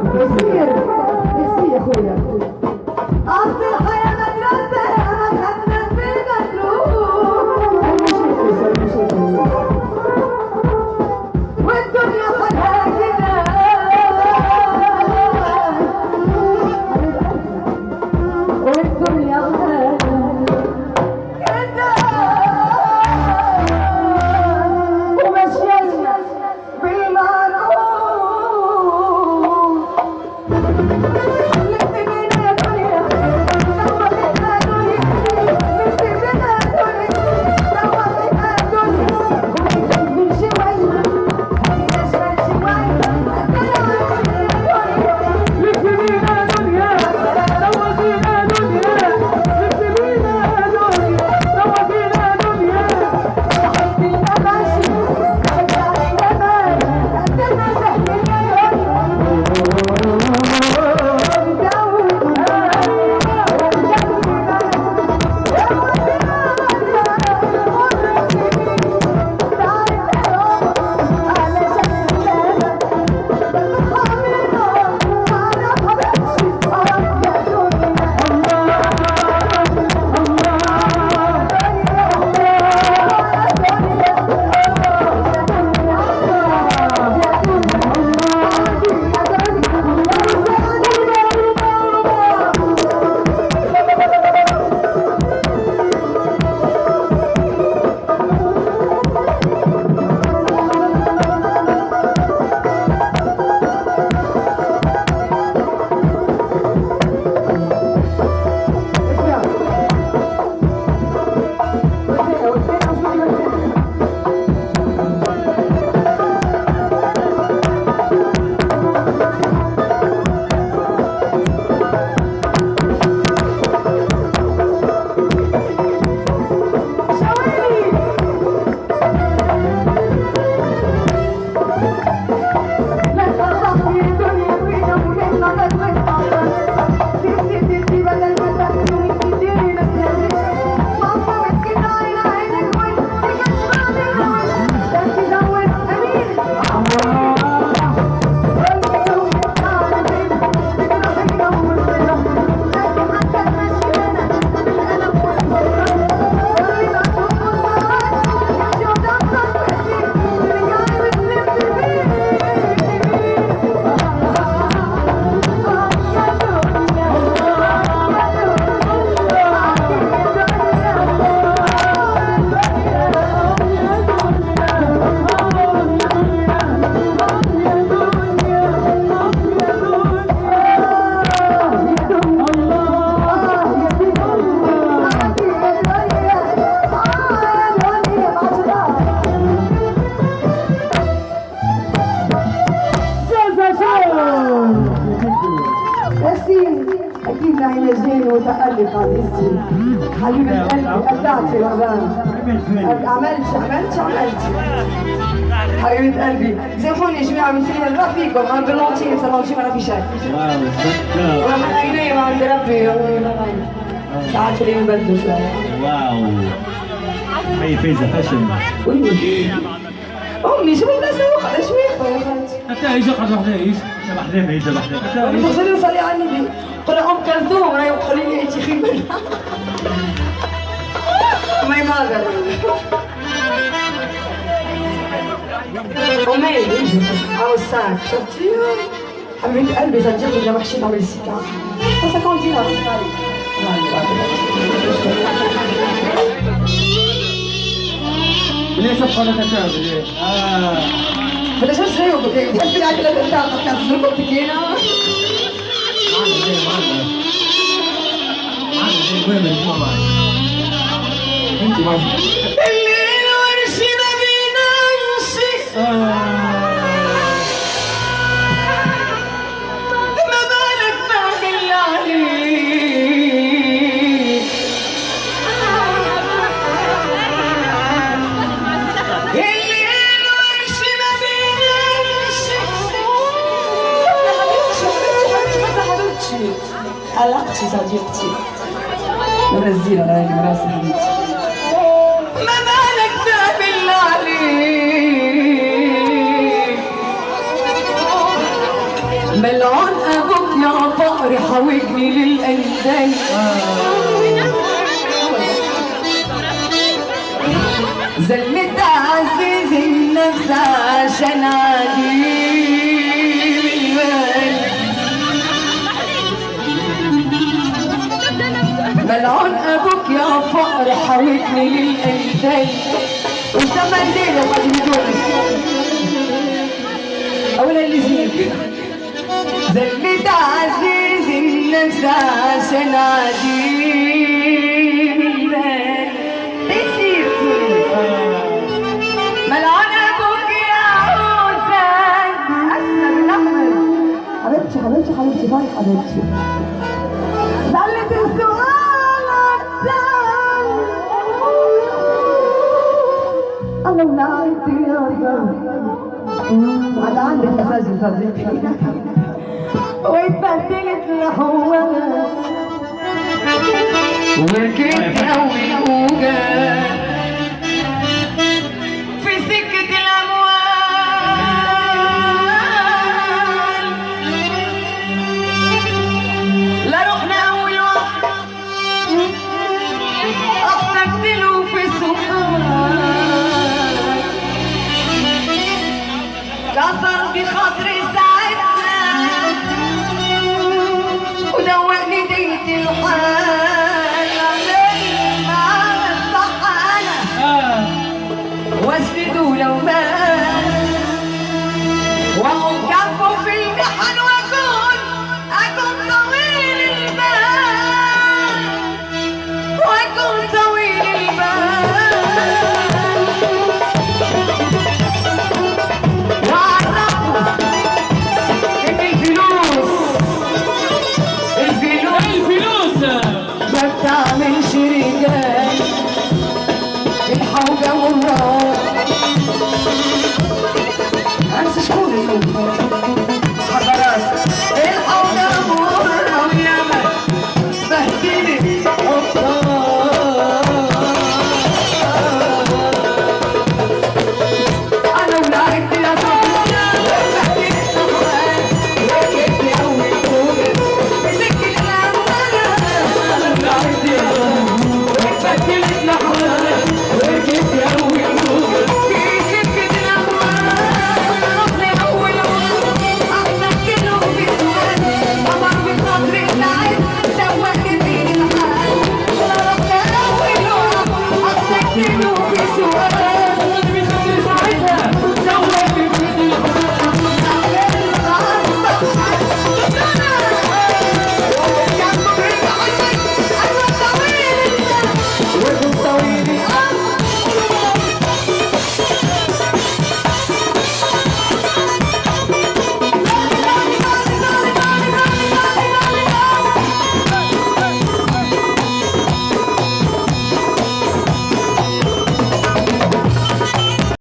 بصير يا اخويا اصل الحياه مدرسه ما خدنا فينا دروس والدنيا حلها كده والدنيا حلها كده ومشينا بالمعروف أكيد نعيم جين وتألق عزيزتي حبيبة قلبي أبدعتي رمضان عملت حبيبة قلبي سامحوني يا جماعة مثل ما فيكم أنا باللونتين سامحوني ما في شيء ومن عيني ما عند ربي ساعات اللي يبدلوا شوية واو هي فيزا فاشن أمي شو بدنا نسوي على شوي يا خالتي حتى هي قد وحديش شبحنا هي شبحنا أمي تغسلي وصلي على النبي قل أم كلثوم هاي وقولي لي أنت خيبة ماي ماذر أمي أو الساعة شفتي حبيبة قلبي صدقني لما حشيت عمل السكة بس أكون فيها ليش أبغى نتكلم؟ هذا شو شيء وبكي تحب العجلة بتاعتك كان زلمة بكينا الليل ورشنا بينامشي ما بالك تعمل عليك الليل ورشنا بينامشي حلقتي صديقتي ونزيل على عيني وراسي حبيبتي ما بالك تعمل عليك ملعون ابوك يا فقر حاوجني للاندال زلت عزيز النفس عشان عجيب ملعون ابوك يا فقر حاوجني للاندال وانت منديل وقد يدوس اولا اللي زيك زلت عزيز النفس عشان عجيب البال تسير ملعون ابوك يا حسين اسلم الاحمر حبيبتي حبيبتي حبيبتي فاي حبيبتي زلت السؤال الثاني انا ولعت يا زلمه على عندك مساجد صديقي واتبدلت لحوالي وركبت قوي وجا في سكة الأموال لا رحنا أول وقت احتجت له في السؤال كسر بخاطري ساعتنا ودوقني ديت الحال معانا الصح انا واسنده لو مات واقوم جنبه في المحن اكون طويل البال واكون طويل البال تعمل شريكات الحوجة والنار انسى شكون